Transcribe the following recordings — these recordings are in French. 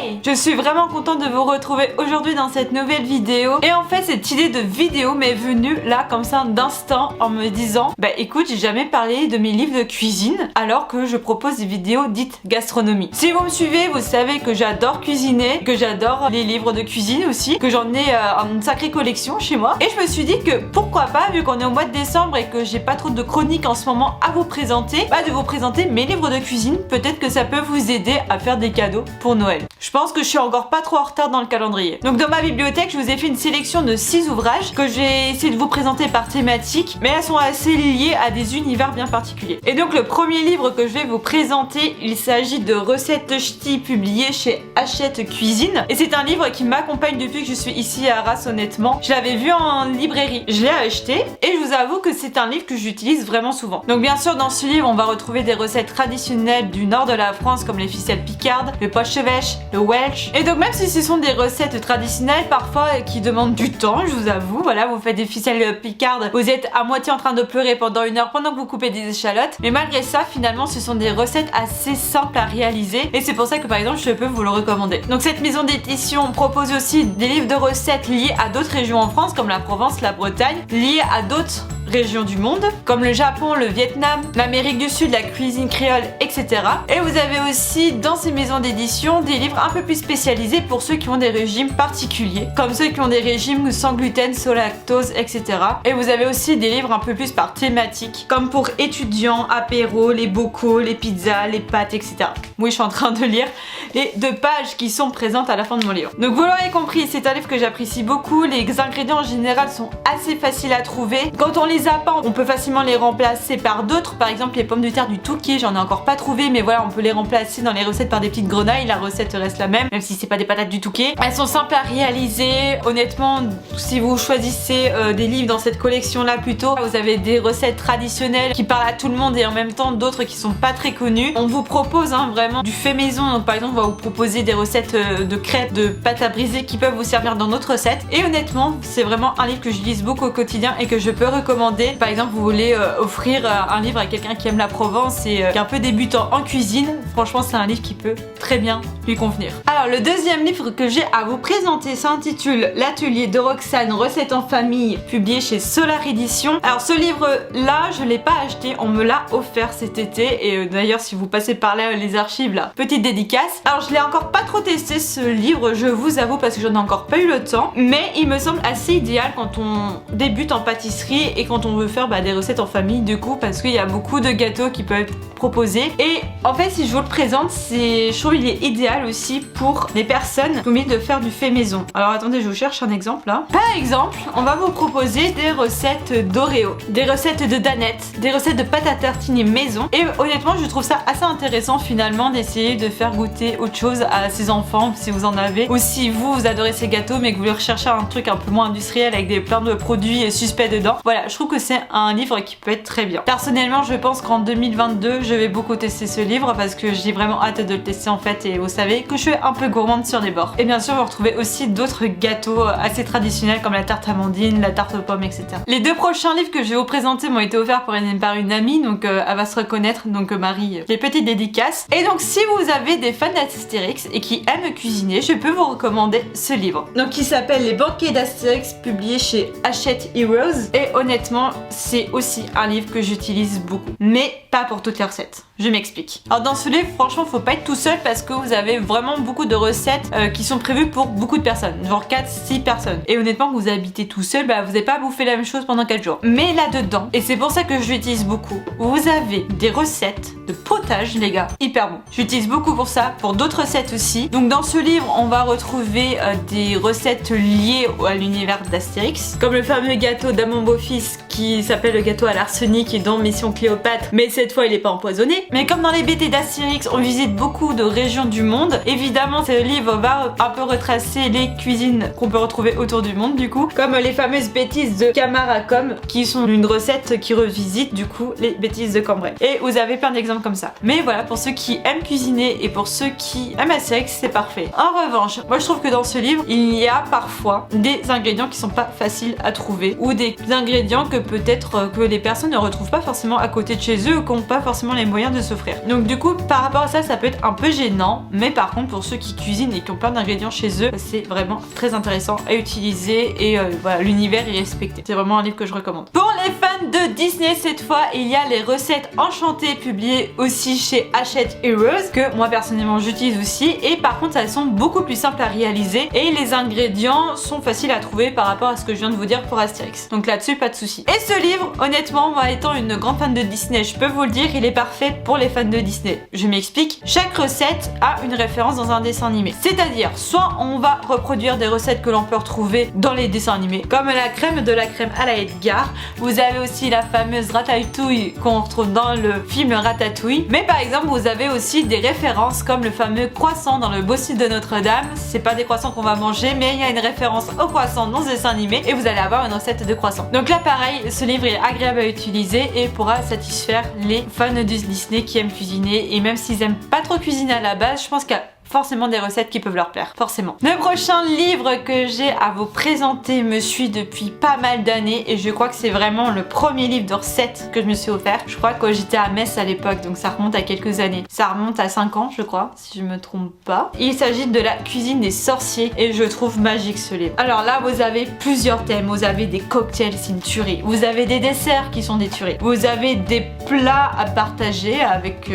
Hey! Je suis vraiment contente de vous retrouver aujourd'hui dans cette nouvelle vidéo. Et en fait, cette idée de vidéo m'est venue là comme ça d'instant en me disant bah écoute, j'ai jamais parlé de mes livres de cuisine alors que je propose des vidéos dites gastronomie. Si vous me suivez, vous savez que j'adore cuisiner, que j'adore les livres de cuisine aussi, que j'en ai une sacrée collection chez moi. Et je me suis dit que pourquoi pas, vu qu'on est au mois de décembre et que j'ai pas trop de chroniques en ce moment à vous présenter, de vous présenter mes livres de cuisine. Peut-être que ça peut vous aider à faire des cadeaux pour Noël. Je pense que je suis encore pas trop en retard dans le calendrier. Donc dans ma bibliothèque, je vous ai fait une sélection de 6 ouvrages que j'ai essayé de vous présenter par thématique, mais elles sont assez liées à des univers bien particuliers. Et donc le premier livre que je vais vous présenter, il s'agit de Recettes ch'tis publié chez Hachette Cuisine. Et c'est un livre qui m'accompagne depuis que je suis ici à Arras, honnêtement. Je l'avais vu en librairie, je l'ai acheté et je vous avoue que c'est un livre que j'utilise vraiment souvent. Donc bien sûr dans ce livre, on va retrouver des recettes traditionnelles du nord de la France comme les ficelles picardes, le pochevêche, le welsh. Et donc même si ce sont des recettes traditionnelles parfois qui demandent du temps, je vous avoue, voilà, vous faites des ficelles picardes, vous êtes à moitié en train de pleurer pendant 1 heure pendant que vous coupez des échalotes, mais malgré ça finalement ce sont des recettes assez simples à réaliser et c'est pour ça que par exemple je peux vous le recommander. Donc cette maison d'édition propose aussi des livres de recettes liés à d'autres régions en France comme la Provence, la Bretagne, liés à d'autres régions du monde, comme le Japon, le Vietnam, l'Amérique du Sud, la cuisine créole, etc. Et vous avez aussi dans ces maisons d'édition des livres un peu plus spécialisés pour ceux qui ont des régimes particuliers, comme ceux qui ont des régimes sans gluten, sans lactose, etc. Et vous avez aussi des livres un peu plus par thématique, comme pour étudiants, apéros, les bocaux, les pizzas, les pâtes, etc. Oui, je suis en train de lire les 2 pages qui sont présentes à la fin de mon livre. Donc vous l'aurez compris, c'est un livre que j'apprécie beaucoup. Les ingrédients en général sont assez faciles à trouver. Quand on les a pas, on peut facilement les remplacer par d'autres. Par exemple les pommes de terre du Touquet, j'en ai encore pas trouvé, mais voilà, on peut les remplacer dans les recettes par des petites grenailles. La recette reste la même si c'est pas des patates du Touquet. Elles sont simples à réaliser. Honnêtement, si vous choisissez des livres dans cette collection là plutôt, vous avez des recettes traditionnelles qui parlent à tout le monde et en même temps d'autres qui sont pas très connues. On vous propose vraiment du fait maison. Donc par exemple on va vous proposer des recettes de crêpes, de pâte à briser qui peuvent vous servir dans notre recette. Et honnêtement c'est vraiment un livre que j'utilise beaucoup au quotidien et que je peux recommander. Par exemple vous voulez offrir un livre à quelqu'un qui aime la Provence et qui est un peu débutant en cuisine, franchement c'est un livre qui peut très bien lui convenir. Alors le deuxième livre que j'ai à vous présenter s'intitule L'atelier de Roxane, recettes en famille, publié chez Solar Édition. Alors ce livre là je l'ai pas acheté, on me l'a offert cet été et d'ailleurs si vous passez par là les archives là, petite dédicace. Alors je l'ai encore pas trop testé ce livre, je vous avoue, parce que j'en ai encore pas eu le temps, mais il me semble assez idéal quand on débute en pâtisserie et quand on veut faire des recettes en famille du coup, parce qu'il y a beaucoup de gâteaux qui peuvent être proposés. Et en fait si je vous le présente, je trouve il est idéal aussi pour les personnes qui ont envie de faire du fait maison. Alors attendez, je vous cherche un exemple là. Par exemple, on va vous proposer des recettes d'Oreo, des recettes de danettes, des recettes de pâte à tartiner maison. Et honnêtement je trouve ça assez intéressant finalement d'essayer de faire goûter autre chose à ses enfants si vous en avez, ou si vous adorez ces gâteaux mais que vous voulez rechercher un truc un peu moins industriel avec plein de produits suspects dedans. Voilà, je trouve que c'est un livre qui peut être très bien. Personnellement je pense qu'en 2022 je vais beaucoup tester ce livre parce que j'ai vraiment hâte de le tester en fait, et vous savez que je suis un peu gourmande sur les bords. Et bien sûr vous retrouvez aussi d'autres gâteaux assez traditionnels comme la tarte amandine, la tarte aux pommes, etc. Les 2 prochains livres que je vais vous présenter m'ont été offerts par une amie, donc elle va se reconnaître, donc Marie, les petites dédicaces. Et donc si vous avez des fans d'Astérix et qui aiment cuisiner, je peux vous recommander ce livre. Donc qui s'appelle Les banquets d'Astérix, publié chez Hachette Heroes. Et honnêtement c'est aussi un livre que j'utilise beaucoup, mais pas pour toutes les recettes. Je m'explique. Alors dans ce livre, franchement, faut pas être tout seul parce que vous avez vraiment beaucoup de recettes qui sont prévues pour beaucoup de personnes, genre 4-6 personnes. Et honnêtement, vous habitez tout seul, vous n'allez pas bouffer la même chose pendant 4 jours. Mais là-dedans, et c'est pour ça que je l'utilise beaucoup, vous avez des recettes de potage, les gars, hyper bon. J'utilise beaucoup pour ça, pour d'autres recettes aussi. Donc dans ce livre, on va retrouver des recettes liées à l'univers d'Astérix, comme le fameux gâteau d'Amon Beau-Fils qui s'appelle le gâteau à l'arsenic et dont Mission Cléopâtre, mais cette fois il est pas empoisonné. Mais comme dans les BD d'Astérix, on visite beaucoup de régions du monde. Évidemment, ce livre va un peu retracer les cuisines qu'on peut retrouver autour du monde du coup, comme les fameuses bêtises de Camaracom, qui sont une recette qui revisite du coup les bêtises de Cambrai. Et vous avez plein d'exemples comme ça. Mais voilà, pour ceux qui aiment cuisiner et pour ceux qui aiment Astérix, c'est parfait. En revanche, moi je trouve que dans ce livre, il y a parfois des ingrédients qui sont pas faciles à trouver, ou des ingrédients que peut-être que les personnes ne retrouvent pas forcément à côté de chez eux, ou qui n'ont pas forcément les moyens de de s'offrir. Donc du coup par rapport à ça, ça peut être un peu gênant, mais par contre pour ceux qui cuisinent et qui ont plein d'ingrédients chez eux, c'est vraiment très intéressant à utiliser et voilà, l'univers est respecté. C'est vraiment un livre que je recommande. Pour les fans de Disney, cette fois il y a les recettes enchantées publiées aussi chez Hachette Heroes, que moi personnellement j'utilise aussi, et par contre elles sont beaucoup plus simples à réaliser et les ingrédients sont faciles à trouver par rapport à ce que je viens de vous dire pour Astérix. Donc là-dessus pas de soucis. Et ce livre, honnêtement, moi étant une grande fan de Disney, je peux vous le dire, il est parfait pour les fans de Disney. Je m'explique, chaque recette a une référence dans un dessin animé. C'est-à-dire, soit on va reproduire des recettes que l'on peut retrouver dans les dessins animés, comme la crème de la crème à la Edgar. Vous avez aussi la fameuse ratatouille qu'on retrouve dans le film Ratatouille. Mais par exemple, vous avez aussi des références comme le fameux croissant dans le Beau Cid de Notre-Dame. C'est pas des croissants qu'on va manger, mais il y a une référence au croissant dans ce dessin animé et vous allez avoir une recette de croissant. Donc là pareil, ce livre est agréable à utiliser et pourra satisfaire les fans de Disney qui aiment cuisiner, et même s'ils aiment pas trop cuisiner à la base, je pense qu'il y a forcément des recettes qui peuvent leur plaire, forcément. Le prochain livre que j'ai à vous présenter me suit depuis pas mal d'années et je crois que c'est vraiment le premier livre de recettes que je me suis offert. Je crois que j'étais à Metz à l'époque, donc ça remonte à quelques années. Ça remonte à 5 ans je crois, si je me trompe pas. Il s'agit de la cuisine des sorciers et je trouve magique ce livre. Alors là vous avez plusieurs thèmes, vous avez des cocktails, c'est une tuerie. Vous avez des desserts qui sont des tueries. Vous avez des plats à partager avec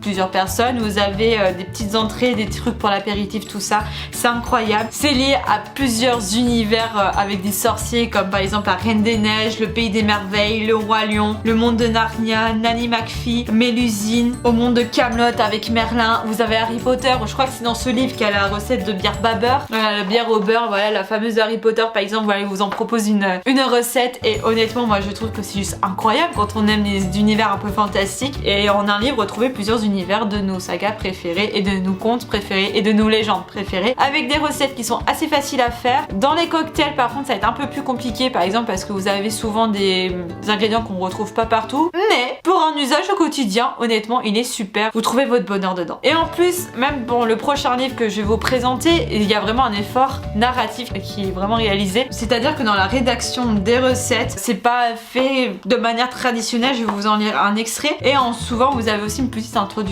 plusieurs personnes, vous avez des petites entrées, des trucs pour l'apéritif, tout ça, c'est incroyable. C'est lié à plusieurs univers avec des sorciers comme par exemple la Reine des Neiges, le Pays des Merveilles, le Roi Lion, le monde de Narnia, Nanny McPhee, Mélusine, au monde de Camelot avec Merlin. Vous avez Harry Potter, je crois que c'est dans ce livre qu'il y a la recette de bière babeur, la bière au beurre, voilà la fameuse Harry Potter par exemple, voilà, il vous en propose une recette et honnêtement moi je trouve que c'est juste incroyable quand on aime les univers un peu fantastiques et en un livre retrouver plusieurs univers de nos sagas préférées et de nos contes préférés et de nos légendes préférées avec des recettes qui sont assez faciles à faire. Dans les cocktails par contre ça va être un peu plus compliqué par exemple parce que vous avez souvent des ingrédients qu'on retrouve pas partout, mais pour un usage au quotidien honnêtement il est super, vous trouvez votre bonheur dedans. Et en plus même pour le prochain livre que je vais vous présenter, il y a vraiment un effort narratif qui est vraiment réalisé, c'est à dire que dans la rédaction des recettes c'est pas fait de manière traditionnelle. Je vais vous en lire un extrait et souvent vous avez aussi une petite introduction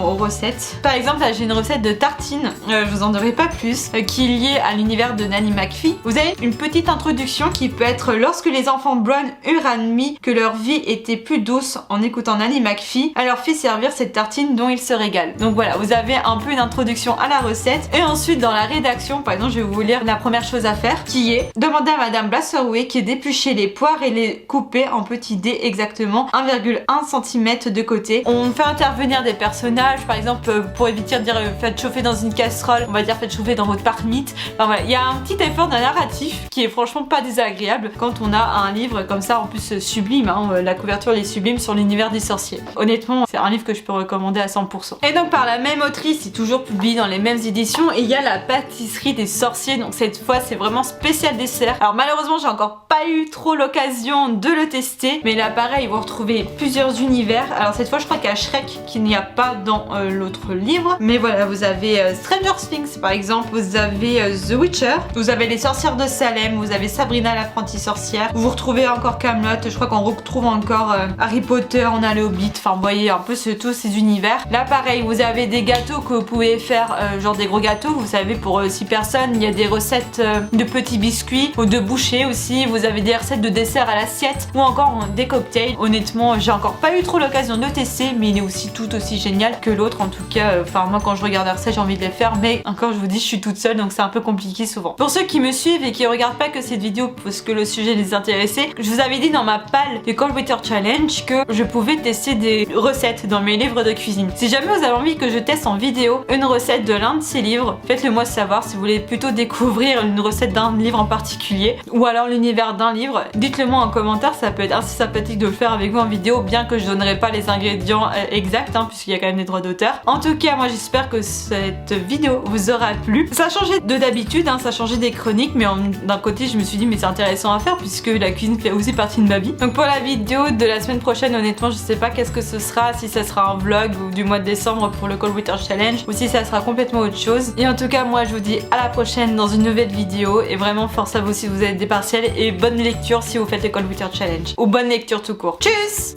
aux recettes. Par exemple là j'ai une recette de tartine, je vous en dirai pas plus, qui est liée à l'univers de Nanny McPhee. Vous avez une petite introduction qui peut être lorsque les enfants Brown eurent admis que leur vie était plus douce en écoutant Nanny McPhee, elle leur fit servir cette tartine dont ils se régalent. Donc voilà, vous avez un peu une introduction à la recette et ensuite dans la rédaction, par exemple je vais vous lire la première chose à faire qui est demander à Madame Blasserway qui est d'éplucher les poires et les couper en petits dés exactement 1,1 cm de côté. On fait intervenir des personnages, par exemple pour éviter de dire faites chauffer dans une casserole, on va dire faites chauffer dans votre marmite. Enfin voilà, il y a un petit effort d'un narratif qui est franchement pas désagréable quand on a un livre comme ça en plus sublime, hein, la couverture est sublime sur l'univers des sorciers. Honnêtement c'est un livre que je peux recommander à 100%. Et donc par la même autrice, c'est toujours publié dans les mêmes éditions et il y a la pâtisserie des sorciers, donc cette fois c'est vraiment spécial dessert. Alors malheureusement j'ai encore pas eu trop l'occasion de le tester, mais là pareil vous retrouvez plusieurs univers. Alors cette fois je crois qu'il y a Shrek qu'il n'y a pas dans l'autre livre, mais voilà vous avez Stranger Things par exemple, vous avez The Witcher, vous avez les sorcières de Salem, vous avez Sabrina l'apprentie sorcière, vous retrouvez encore Camelot, je crois qu'on retrouve encore Harry Potter, on a le Hobbit, enfin vous voyez un peu tous ces univers. Là pareil vous avez des gâteaux que vous pouvez faire, genre des gros gâteaux, vous savez pour 6 personnes, il y a des recettes de petits biscuits ou de bouchées aussi, vous avez des recettes de dessert à l'assiette ou encore des cocktails. Honnêtement j'ai encore pas eu trop l'occasion de tester, mais il est aussi tout aussi génial que l'autre en tout cas. Enfin moi quand je regarde la recette j'ai envie de les faire, mais encore je vous dis je suis toute seule donc c'est un peu compliqué souvent. Pour ceux qui me suivent et qui regardent pas que cette vidéo parce que le sujet les intéressait, je vous avais dit dans ma palle du Cold Winter Challenge que je pouvais tester des recettes dans mes livres de cuisine. Si jamais vous avez envie que je teste en vidéo une recette de l'un de ces livres, faites-le moi savoir. Si vous voulez plutôt découvrir une recette d'un livre en particulier ou alors l'univers d'un livre, dites-le moi en commentaire, ça peut être assez sympathique de le faire avec vous en vidéo, bien que je donnerai pas les ingrédients exacts puisqu'il y a quand même des droits d'auteur. En tout cas moi j'espère que cette vidéo vous aura plu. Ça a changé de d'habitude, ça a changé des chroniques, mais d'un côté je me suis dit mais c'est intéressant à faire puisque la cuisine fait aussi partie de ma vie. Donc pour la vidéo de la semaine prochaine, honnêtement je sais pas qu'est-ce que ce sera, si ça sera un vlog ou du mois de décembre pour le Cold Winter Challenge ou si ça sera complètement autre chose. Et en tout cas moi je vous dis à la prochaine dans une nouvelle vidéo et vraiment force à vous si vous avez des partiels et bonne lecture si vous faites le Cold Winter Challenge ou bonne lecture tout court. Tchuss!